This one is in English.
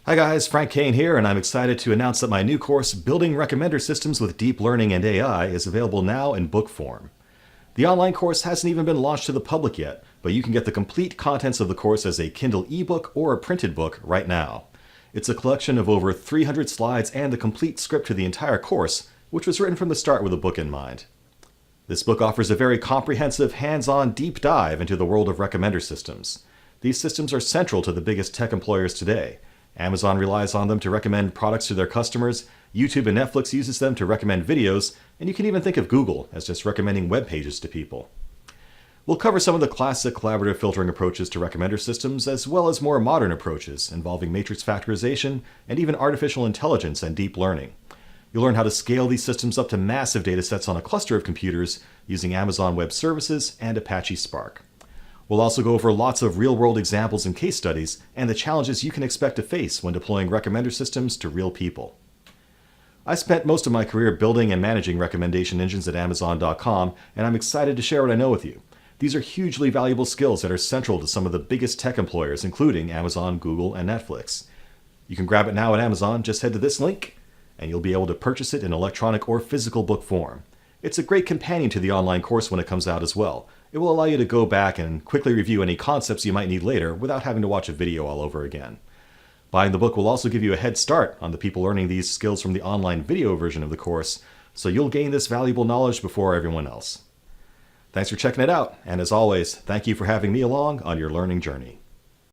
Hi guys, Frank Kane here, and I'm excited to announce that my new course, Building Recommender Systems with Deep Learning and AI, is available now in book form. The online course hasn't even been launched to the public yet, but you can get the complete contents of the course as a Kindle ebook or a printed book right now. It's a collection of over 300 slides and the complete script to the entire course, which was written from the start with a book in mind. This book offers a very comprehensive, hands-on deep dive into the world of recommender systems. These systems are central to the biggest tech employers today. Amazon relies on them to recommend products to their customers, YouTube and Netflix uses them to recommend videos, and you can even think of Google as just recommending web pages to people. We'll cover some of the classic collaborative filtering approaches to recommender systems, as well as more modern approaches involving matrix factorization and even artificial intelligence and deep learning. You'll learn how to scale these systems up to massive datasets on a cluster of computers using Amazon Web Services and Apache Spark. We'll also go over lots of real-world examples and case studies and the challenges you can expect to face when deploying recommender systems to real people. I spent most of my career building and managing recommendation engines at Amazon.com, and I'm excited to share what I know with you. These are hugely valuable skills that are central to some of the biggest tech employers, including Amazon, Google, and Netflix. You can grab it now at Amazon. Just head to this link, and you'll be able to purchase it in electronic or physical book form. It's a great companion to the online course when it comes out as well. It will allow you to go back and quickly review any concepts you might need later without having to watch a video all over again. Buying the book will also give you a head start on the people learning these skills from the online video version of the course, so you'll gain this valuable knowledge before everyone else. Thanks for checking it out, and as always, thank you for having me along on your learning journey.